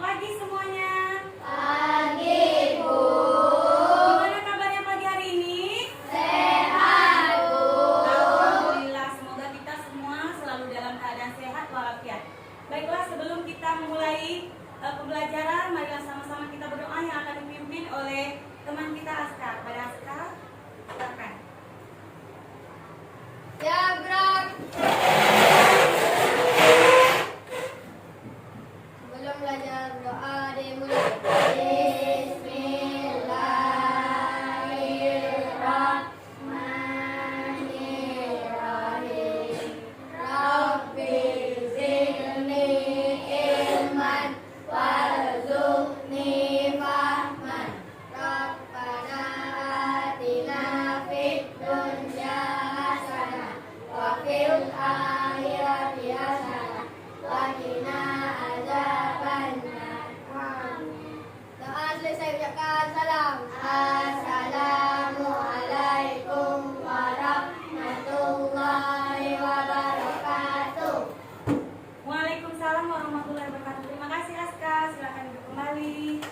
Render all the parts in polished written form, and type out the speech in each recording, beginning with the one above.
pagi semuanya. Pagi, Bu. Gimana kabarnya pagi hari ini? Sehat, Bu. Alhamdulillah, semoga kita semua selalu dalam keadaan sehat walafiat. Baiklah, sebelum kita memulai pembelajaran, marilah sama-sama kita berdoa yang akan dipimpin oleh teman kita Aska. Pada Aska, silakan. Ya, Bro. Sebelum belajar doa dimulai. Bismillahirrahmanirrahim. Rabbi zidni ilman warzuqni fahman. Rabbana atina fid dunya hasanah wa fil akhirati hasanah wa qina adzabannar. Doa selesai ucapkan salam. Assalamualaikum warahmatullahi wabarakatuh. Waalaikumsalam warahmatullahi wabarakatuh. Terima kasih Aska, silakan duduk kembali.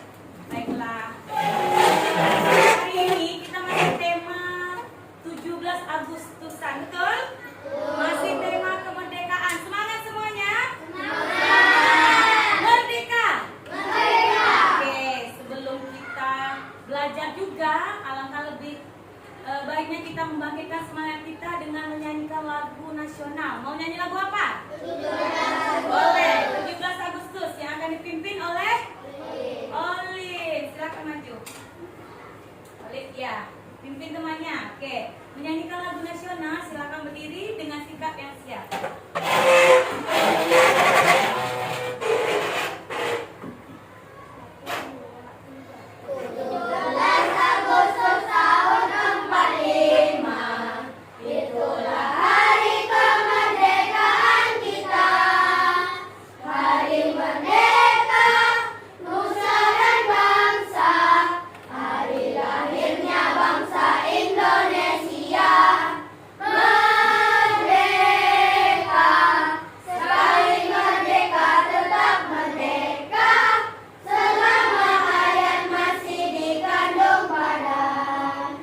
Baiklah. Hari ini kita masih tema 17 Agustusan, betul? Masih tema kemerdekaan. Semangat semuanya. Merdeka. Oke, sebelum kita belajar juga, alangkah lebih baiknya kita membangkitkan semangat kita dengan menyanyikan lagu nasional. Mau nyanyi lagu apa? Boleh, 17 Agustus yang akan dipimpin oleh Olive. Silakan maju. Olive ya, pimpin temannya. Oke, menyanyikan lagu nasional, silakan berdiri dengan sikap yang siap. Agustus tahun 45, itulah hari kemerdekaan kita. Hari merdeka, nusa dan bangsa, hari lahirnya bangsa Indonesia. Merdeka, sekali merdeka tetap merdeka, selama hayat masih dikandung badan.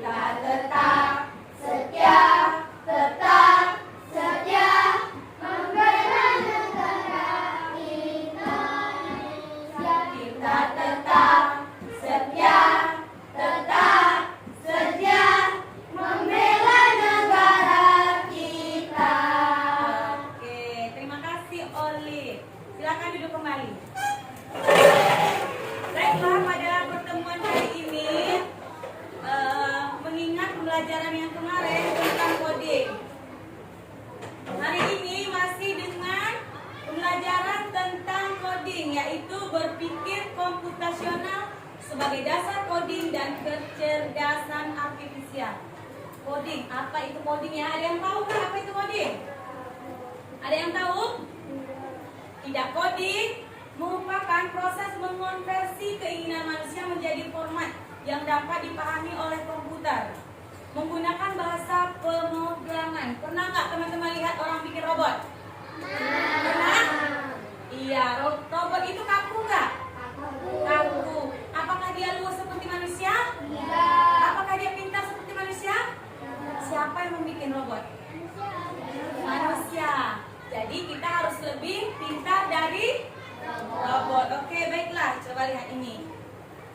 Kita tetap setia, membela negara kita. Kita tetap setia, membela negara kita. Oke, terima kasih Olive. Silakan duduk kembali. Baiklah, pada pertemuan hari ini mengingat pembelajaran yang kemarin tentang coding. Hari ini masih dengan pembelajaran tentang coding, yaitu berpikir komputasional sebagai dasar coding dan kecerdasan artifisial. Coding, apa itu coding ya? Ada yang tahu kan apa itu coding? Ada yang tahu? Tidak, coding merupakan proses mengonversi keinginan manusia menjadi format yang dapat dipahami oleh komputer menggunakan bahasa pemrograman. Pernah nggak teman-teman lihat orang bikin robot? Pernah? Iya, robot itu kaku nggak? Kaku. Apakah dia luas seperti manusia? Apakah dia pintar seperti manusia? Siapa yang membuat robot? Manusia. Jadi kita harus lebih pintar dari robot. Oke, baiklah. Coba lihat ini.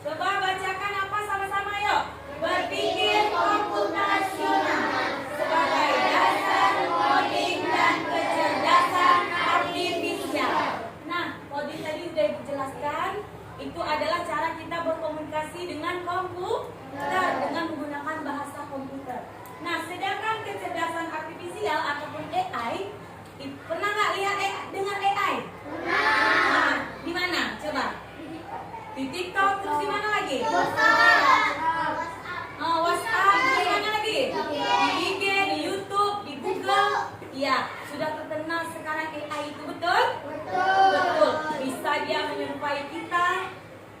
Coba bacakan apa sama-sama yuk. Berpikir komputasional sebagai dasar coding dan kecerdasan artifisial. Nah, coding tadi sudah dijelaskan. Itu adalah cara kita berkomunikasi dengan komputer dengan menggunakan bahasa komputer. Nah, sedangkan kecerdasan artifisial ataupun AI, pernah nggak lihat dengan AI? Nah, di mana? Coba. Di TikTok, terus di mana lagi? WhatsApp, di mana lagi? Di IG, di YouTube, di Google. Iya, sudah terkenal sekarang AI itu, betul? Betul. Bisa dia menyerupai kita,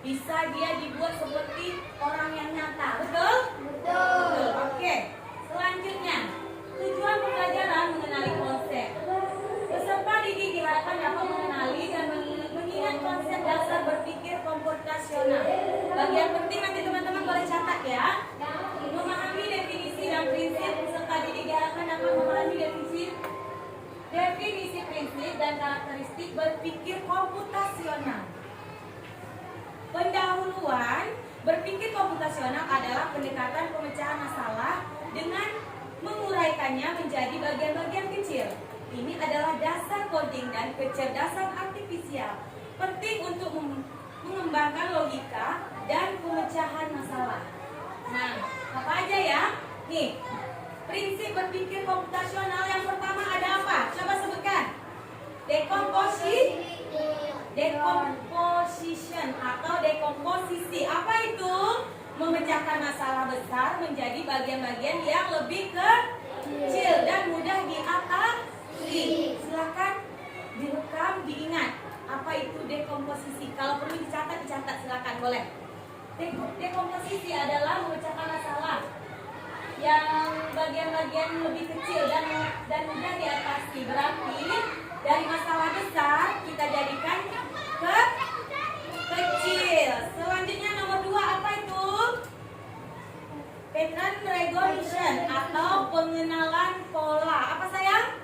bisa dia dibuat seperti orang yang nyata, betul? Betul. Oke. Selanjutnya, tujuan pembelajaran mengenali konsep. Peserta didik diharapkan dapat mengenali dan mengingat konsep dasar bagian penting nanti teman-teman boleh catat ya. Memahami definisi dan prinsip peserta didik diharapkan dapat memahami definisi prinsip dan karakteristik berpikir komputasional. Pendahuluan berpikir komputasional adalah pendekatan pemecahan masalah dengan menguraikannya menjadi bagian-bagian kecil. Ini adalah dasar coding dan kecerdasan artifisial. Penting untuk mengembangkan logika dan pemecahan masalah. Nah, apa aja ya? Nih, prinsip berpikir komputasional yang pertama ada apa? Coba sebutkan. Decomposition atau dekomposisi. Apa itu? Memecahkan masalah besar menjadi bagian-bagian yang lebih kecil dan mudah diatasi. Silakan direkam, diingat. Apa itu dekomposisi? Kalau perlu dicatat silakan, boleh. Dekomposisi adalah memecahkan masalah yang bagian-bagian lebih kecil dan mudah diatasi. Berarti dari masalah besar kita jadikan ke kecil. Selanjutnya nomor 2 apa itu? Pattern recognition atau pengenalan pola. Apa sayang?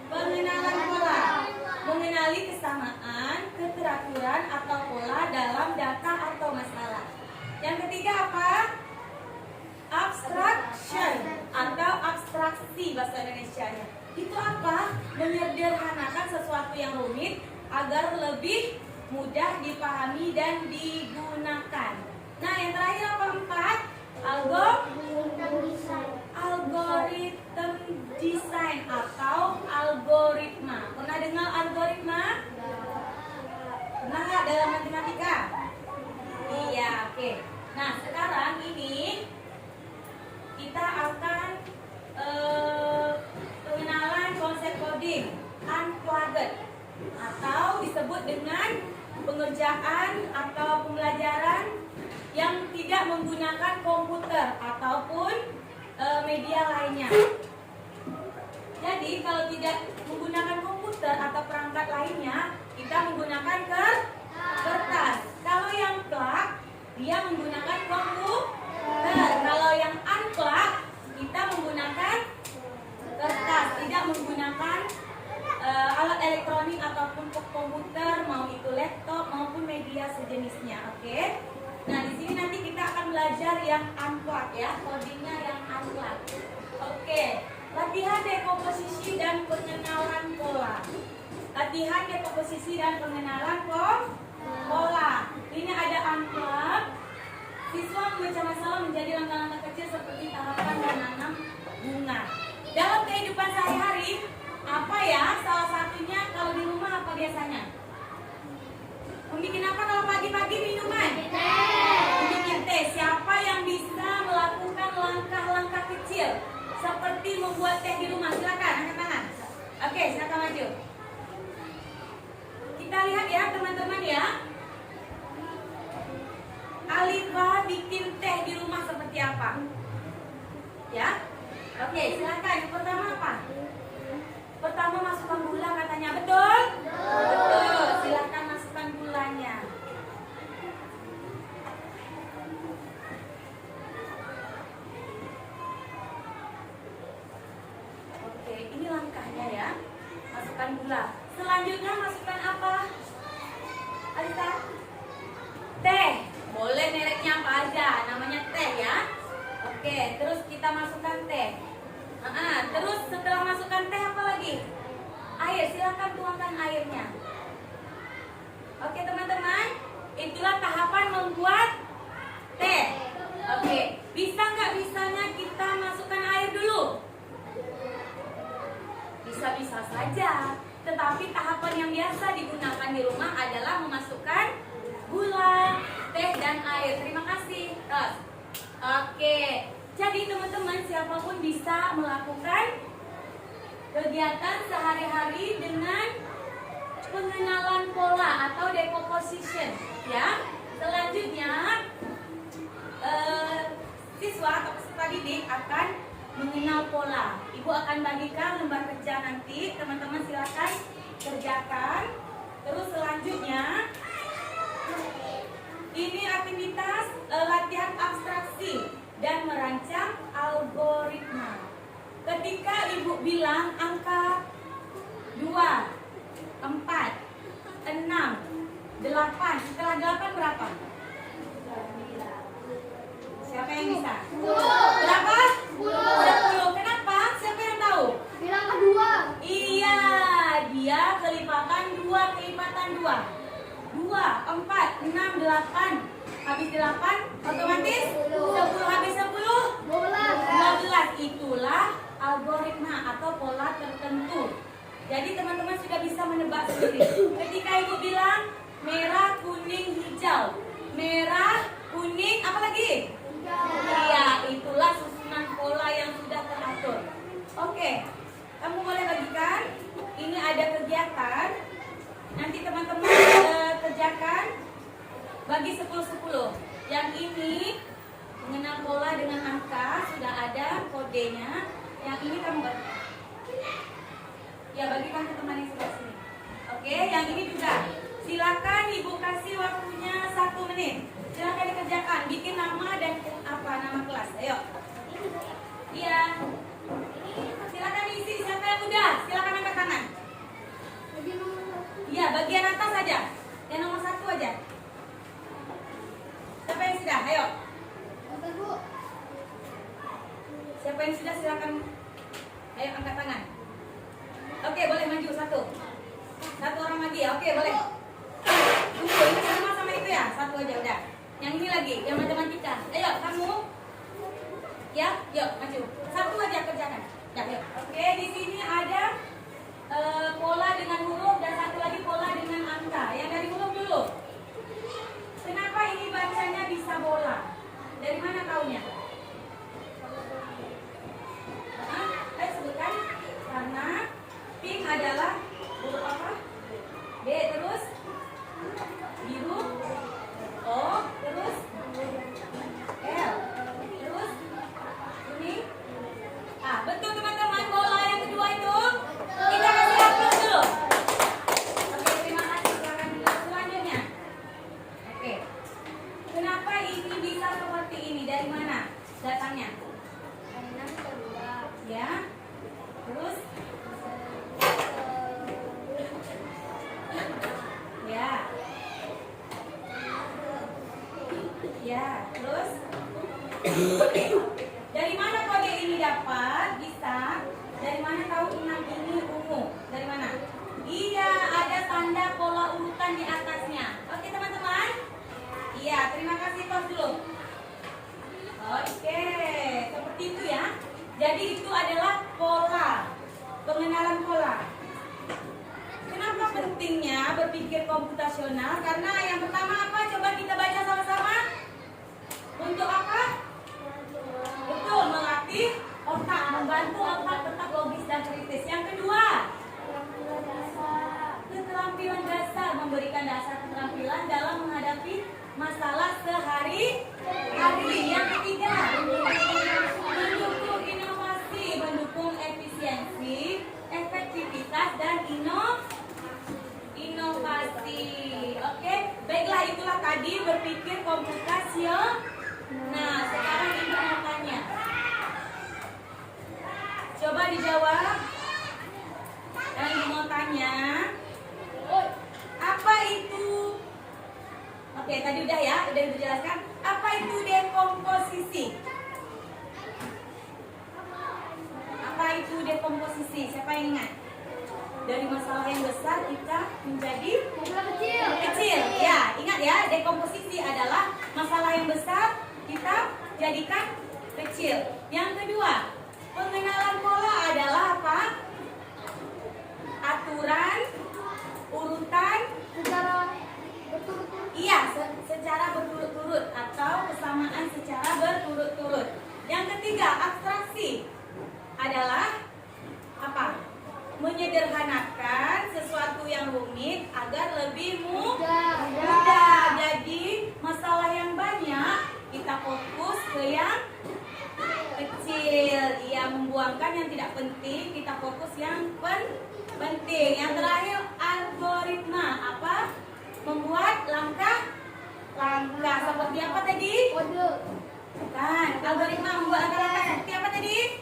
Pengenalan pola. Mengenali kesamaan, keteraturan atau pola dalam data atau masalah. Yang ketiga apa? Abstraction atau abstraksi bahasa Indonesianya. Itu apa? Menyederhanakan sesuatu yang rumit agar lebih mudah dipahami dan digunakan. Nah, yang terakhir apa? 4. Algoritma design atau algoritma. Pernah dengar algoritma? Pernah nggak dalam matematika? Iya, oke. Nah, sekarang ini kita akan pengenalan konsep coding unplugged atau disebut dengan pengerjaan atau pembelajaran yang tidak menggunakan komputer ataupun media lainnya. Jadi kalau tidak menggunakan komputer atau perangkat lainnya, kita menggunakan kertas. Kalau yang plug, dia menggunakan komputer. Kalau yang unplug, kita menggunakan kertas, tidak menggunakan alat elektronik ataupun komputer, mau itu laptop maupun media sejenisnya. Oke. Nah, di sini nanti kita akan belajar yang unplug ya, codingnya yang unplug. Oke. Latihan dekomposisi dan pengenalan pola. Latihan dekomposisi dan pengenalan pola. Ini ada unplug. Siswa membaca masalah menjadi langkah-langkah kecil seperti tahapan menanam bunga. Dalam kehidupan sehari-hari, apa ya? Salah satunya kalau di rumah apa biasanya? Membikin apa kalau pagi-pagi minuman? Membikin teh. Siapa yang bisa melakukan langkah-langkah kecil seperti membuat teh di rumah? Silakan angkat tangan. Oke, silakan maju. Kita lihat ya teman-teman ya. Alifa bikin teh di rumah seperti apa? Ya? Oke, silakan. Yang pertama apa? Pertama masukkan gula katanya, betul? Betul. Silakan masukkan gulanya. Oke, ini langkahnya ya. Masukkan gula. Selanjutnya masukkan apa? Alisa? Teh. Boleh mereknya apa aja, namanya teh ya. Oke, terus kita masukkan teh. Terus setelah masukkan teh apa lagi? Air, silakan tuangkan airnya. Oke teman-teman, itulah tahapan membuat teh. Oke, bisa nggak bisanya kita masukkan air dulu? Bisa-bisa saja. Tetapi tahapan yang biasa digunakan di rumah adalah memasukkan gula, teh, dan air. Terima kasih. Terus. Oke. Jadi teman-teman siapapun bisa melakukan kegiatan sehari-hari dengan pengenalan pola atau decomposition ya. Selanjutnya siswa atau peserta didik akan mengenal pola. Ibu akan bagikan lembar kerja nanti, teman-teman silakan kerjakan. Terus selanjutnya ini aktivitas Ibu bilang angka 2, 4, 6, 8. Setelah 8 berapa? Siapa yang bisa? 10. Berapa? 10. 10. Kenapa? Siapa yang tahu? Bilang kedua. Iya, dia kelipatan 2, kelipatan 2. 2, 4, 6, 8. Habis 8, otomatis 10 habis 10, 12. Itulah algoritma atau pola tertentu. Jadi teman-teman sudah bisa menebak sendiri. Ketika Ibu bilang merah, kuning, hijau. Merah, kuning, apa lagi? Iya, itulah susunan pola yang sudah teratur. Oke, kamu boleh bagikan. Ini ada kegiatan. Nanti teman-teman kerjakan. Bagi 10-10. Yang ini mengenal pola dengan angka, sudah ada kodenya. Yang ini kamu bagi. Ya, bagikan ke teman yang sebelah sini. Oke, yang ini juga. Silakan Ibu kasih waktunya 1 menit. Silakan dikerjakan. Bikin nama dan nama kelas. Ayo. Iya. Silakan diisi. Siapa yang udah? Silakan angkat tangan. Iya, bagian atas saja. Yang nomor 1 aja. Siapa yang sudah? Ayo. Siapa yang sudah silakan. Ayo angkat tangan. Oke, boleh maju 1. 1 orang lagi ya. Oke, boleh. Tunggu, ini sama itu ya. 1 aja udah. Yang ini lagi, yang matematika. Ayo, kamu. Ya, yuk maju. 1 aja kerjakan. Ya, yuk. Oke, di sini ada pola dengan huruf dan 1 lagi pola dengan angka. Yang dari huruf dulu. Kenapa ini bacanya bisa bola? Dari mana taunya? Ayo sebutkan. Karena pink adalah huruf apa? B terus biru, O terus L terus kuning. Betul teman-teman, bola yang kedua itu kita kasih aplaus dulu. Oke, terima kasih. Silakan selanjutnya. Oke, kenapa ini bisa seperti ini? Dari mana datangnya? Ya, terus ya, ya, terus dari mana kode ini dapat? Bisa. Dari mana tahu 6 ini ungu? Dari mana? Iya, ada tanda pola urutan di atasnya. Oke teman-teman. Iya, terima kasih tos dulu. Oke, seperti itu ya. Jadi itu adalah pola, pengenalan pola. Kenapa pentingnya berpikir komputasional? Karena yang pertama apa? Coba kita baca sama-sama. Untuk apa? Betul, melatih otak, membantu otak tetap logis dan kritis. Yang kedua, keterampilan dasar, memberikan dasar keterampilan dalam menghadapi masalah sehari-hari. Yang ketiga, mendukung inovasi, mendukung efisiensi, efektivitas dan inovasi. Oke, baiklah, itulah tadi berpikir komputasional. Nah, sekarang Ibu mau tanya. Coba dijawab. Dan Ibu mau tanya, apa itu? Oke, tadi udah ya, udah dijelaskan. Apa itu dekomposisi? Apa itu dekomposisi? Siapa yang ingat? Dari masalah yang besar kita menjadi kecil. Ya, ingat ya, dekomposisi adalah masalah yang besar kita jadikan kecil. Yang kedua, pengenalan pola adalah apa? Aturan, urutan, iya, secara berturut-turut atau kesamaan secara berturut-turut. Yang ketiga, abstraksi adalah apa? Menyederhanakan sesuatu yang rumit agar lebih mudah. Jadi masalah yang banyak kita fokus ke yang kecil. Ia membuangkan yang tidak penting, kita fokus yang penting. Yang terakhir, algoritma apa? Membuat langkah seperti apa tadi? Bukan. Algoritma membuat langkah-langkah seperti apa tadi?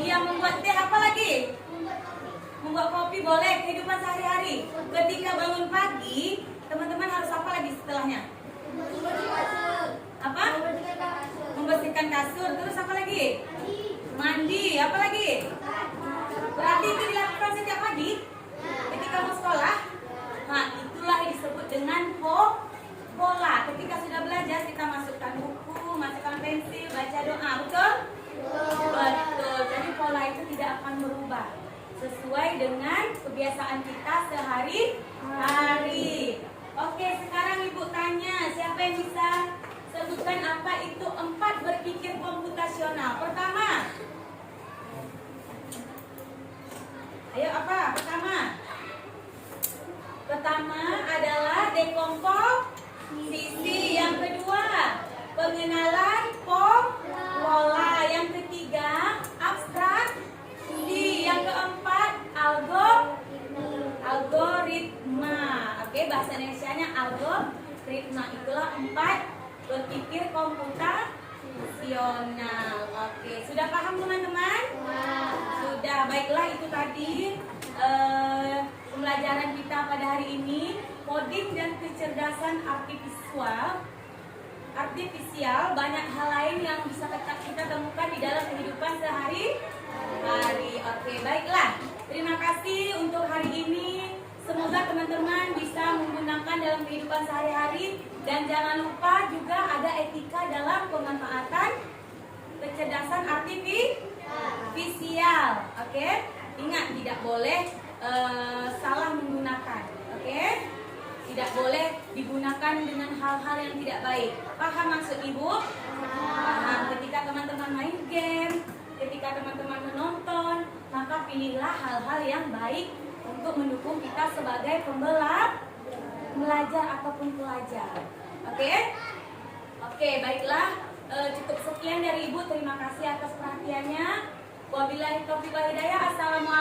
Iya, membuat teh. Apa lagi? Membuat kopi boleh. Kehidupan sehari-hari. Ketika bangun pagi, teman-teman harus apa lagi setelahnya? Apa? Membersihkan kasur. Terus apa lagi? Mandi. Apa lagi? Berarti itu dilakukan setiap pagi ketika mau sekolah. Nah, itulah yang disebut dengan pola. Ketika sudah belajar, kita masukkan buku, masukkan pensil, baca doa. Betul? Betul. Jadi pola itu tidak akan berubah sesuai dengan kebiasaan kita sehari-hari. Oke, sekarang Ibu tanya, siapa yang bisa sebutkan apa itu 4 berpikir komputasional? Pertama. Ayo, apa? Pertama adalah dekomposisi. Yang kedua, pengenalan pola. Yang ketiga, abstraksi. Yang keempat, algoritma. Oke, bahasa Indonesianya algoritma. Itulah 4 berpikir komputasional. Oke, sudah paham teman-teman? Sudah. Baiklah, itu tadi pembelajaran kita pada hari ini, coding dan kecerdasan artifisial. Banyak hal lain yang bisa kita temukan di dalam kehidupan sehari-hari. Oke, baiklah. Terima kasih untuk hari ini. Semoga teman-teman bisa menggunakan dalam kehidupan sehari-hari. Dan jangan lupa juga ada etika dalam pemanfaatan kecerdasan artifisial. Oke? Ingat, tidak boleh salah menggunakan. Oke? Tidak boleh digunakan dengan hal-hal yang tidak baik. Paham maksud Ibu? Paham. Ketika teman-teman main game, ketika teman-teman menonton, maka pilihlah hal-hal yang baik untuk mendukung kita sebagai pembelajar ataupun pelajar. Oke? Oke, baiklah. Cukup sekian dari Ibu. Terima kasih atas perhatiannya. Wabillahi taufiq wal hidayah. Assalamualaikum.